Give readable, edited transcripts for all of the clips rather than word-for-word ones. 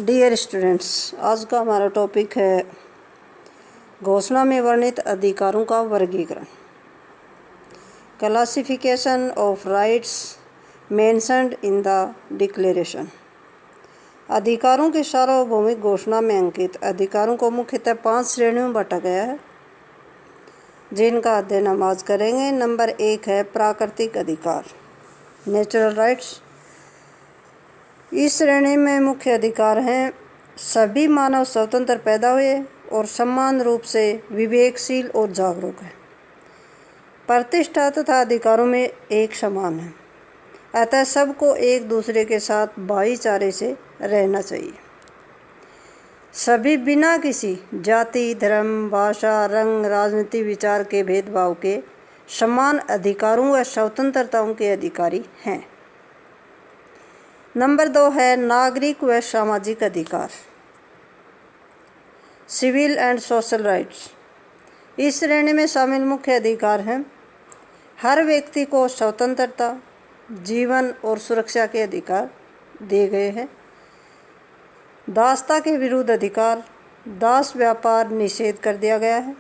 Dear students, आज का हमारा टॉपिक है घोषणा में वर्णित अधिकारों का वर्गीकरण। Classification of rights mentioned in the declaration. अधिकारों की सार्वभौमिक घोषणा में अंकित अधिकारों को मुख्यतः 5 श्रेणियों में बांटा गया है, जिनका अध्ययन हम आज करेंगे। नंबर 1 है प्राकृतिक अधिकार, नेचुरल राइट्स। इस श्रेणी में मुख्य अधिकार हैं सभी मानव स्वतंत्र पैदा हुए और समान रूप से विवेकशील और जागरूक हैं। प्रतिष्ठा तथा अधिकारों में एक समान है, अतः सबको एक दूसरे के साथ भाईचारे से रहना चाहिए। सभी बिना किसी जाति, धर्म, भाषा, रंग, राजनीति, विचार के भेदभाव के समान अधिकारों व स्वतंत्रताओं के अधिकारी हैं। नंबर 2 है नागरिक व सामाजिक अधिकार, सिविल एंड सोशल राइट्स। इस श्रेणी में शामिल मुख्य अधिकार हैं हर व्यक्ति को स्वतंत्रता, जीवन और सुरक्षा के अधिकार दिए गए हैं। दासता के विरुद्ध अधिकार, दास व्यापार निषेध कर दिया गया है।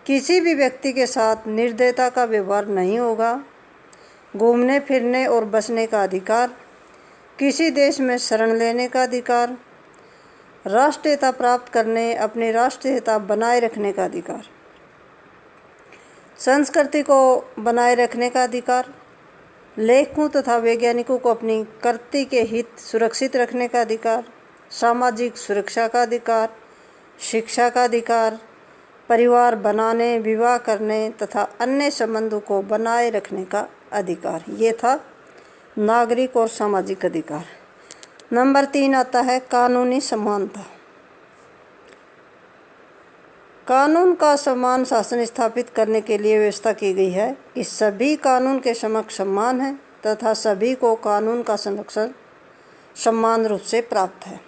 किसी भी व्यक्ति के साथ निर्दयता का व्यवहार नहीं होगा। घूमने फिरने और बसने का अधिकार, किसी देश में शरण लेने का अधिकार, राष्ट्रीयता प्राप्त करने, अपनी राष्ट्रीयता बनाए रखने का अधिकार, संस्कृति को बनाए रखने का अधिकार, लेखकों तथा वैज्ञानिकों को अपनी कृति के हित सुरक्षित रखने का अधिकार, सामाजिक सुरक्षा का अधिकार, शिक्षा का अधिकार, परिवार बनाने, विवाह करने तथा अन्य संबंधों को बनाए रखने का अधिकार। ये था नागरिक और सामाजिक अधिकार। नंबर 3 आता है कानूनी समानता। कानून का समान शासन स्थापित करने के लिए व्यवस्था की गई है कि सभी कानून के समक्ष समान हैं तथा सभी को कानून का संरक्षण समान रूप से प्राप्त है।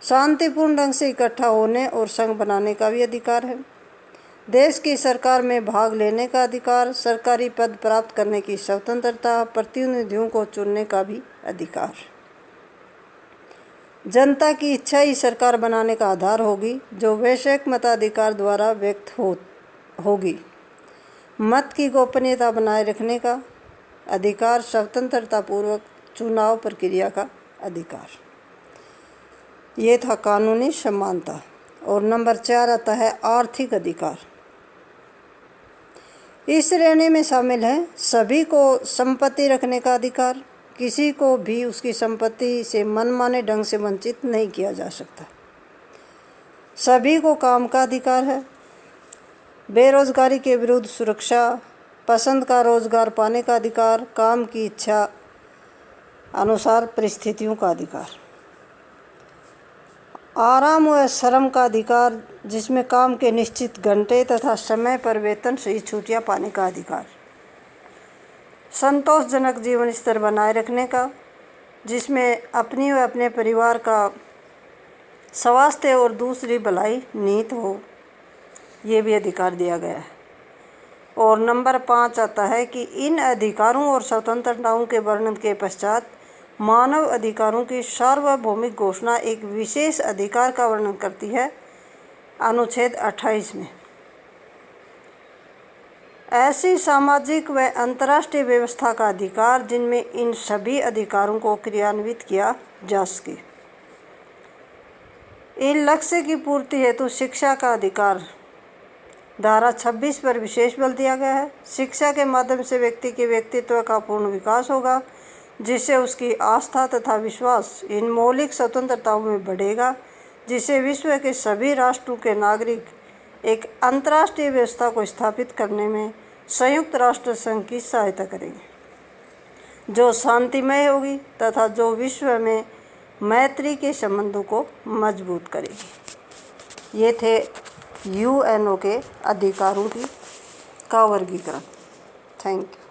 शांतिपूर्ण ढंग से इकट्ठा होने और संघ बनाने का भी अधिकार है। देश की सरकार में भाग लेने का अधिकार, सरकारी पद प्राप्त करने की स्वतंत्रता, प्रतिनिधियों को चुनने का भी अधिकार। जनता की इच्छा ही सरकार बनाने का आधार होगी, जो वैश्विक मताधिकार द्वारा व्यक्त होगी। मत की गोपनीयता बनाए रखने का अधिकार, स्वतंत्रता पूर्वक चुनाव प्रक्रिया का अधिकार। ये था कानूनी समानता। और नंबर 4 आता है आर्थिक अधिकार। इस श्रेणी में शामिल है सभी को संपत्ति रखने का अधिकार, किसी को भी उसकी संपत्ति से मनमाने ढंग से वंचित नहीं किया जा सकता। सभी को काम का अधिकार है, बेरोजगारी के विरुद्ध सुरक्षा, पसंद का रोजगार पाने का अधिकार, काम की इच्छा अनुसार परिस्थितियों का अधिकार, आराम व श्रम का अधिकार, जिसमें काम के निश्चित घंटे तथा समय पर वेतन सही छुट्टियां पाने का अधिकार, संतोषजनक जीवन स्तर बनाए रखने का, जिसमें अपनी व अपने परिवार का स्वास्थ्य और दूसरी भलाई निहित हो, ये भी अधिकार दिया गया है। और नंबर 5 आता है कि इन अधिकारों और स्वतंत्रताओं के वर्णन के पश्चात मानव अधिकारों की सार्वभौमिक घोषणा एक विशेष अधिकार का वर्णन करती है, अनुच्छेद 28 में। ऐसी सामाजिक व अंतर्राष्ट्रीय व्यवस्था का अधिकार जिनमें इन सभी अधिकारों को क्रियान्वित किया जा सके। इन लक्ष्य की पूर्ति हेतु शिक्षा का अधिकार, धारा 26 पर विशेष बल दिया गया है। शिक्षा के माध्यम से व्यक्ति के व्यक्तित्व का पूर्ण विकास होगा, जिससे उसकी आस्था तथा विश्वास इन मौलिक स्वतंत्रताओं में बढ़ेगा, जिससे विश्व के सभी राष्ट्रों के नागरिक एक अंतर्राष्ट्रीय व्यवस्था को स्थापित करने में संयुक्त राष्ट्र संघ की सहायता करेंगे, जो शांतिमय होगी तथा जो विश्व में मैत्री के संबंधों को मजबूत करेगी। ये थे यूएनओ के अधिकारों का वर्गीकरण। Thank you.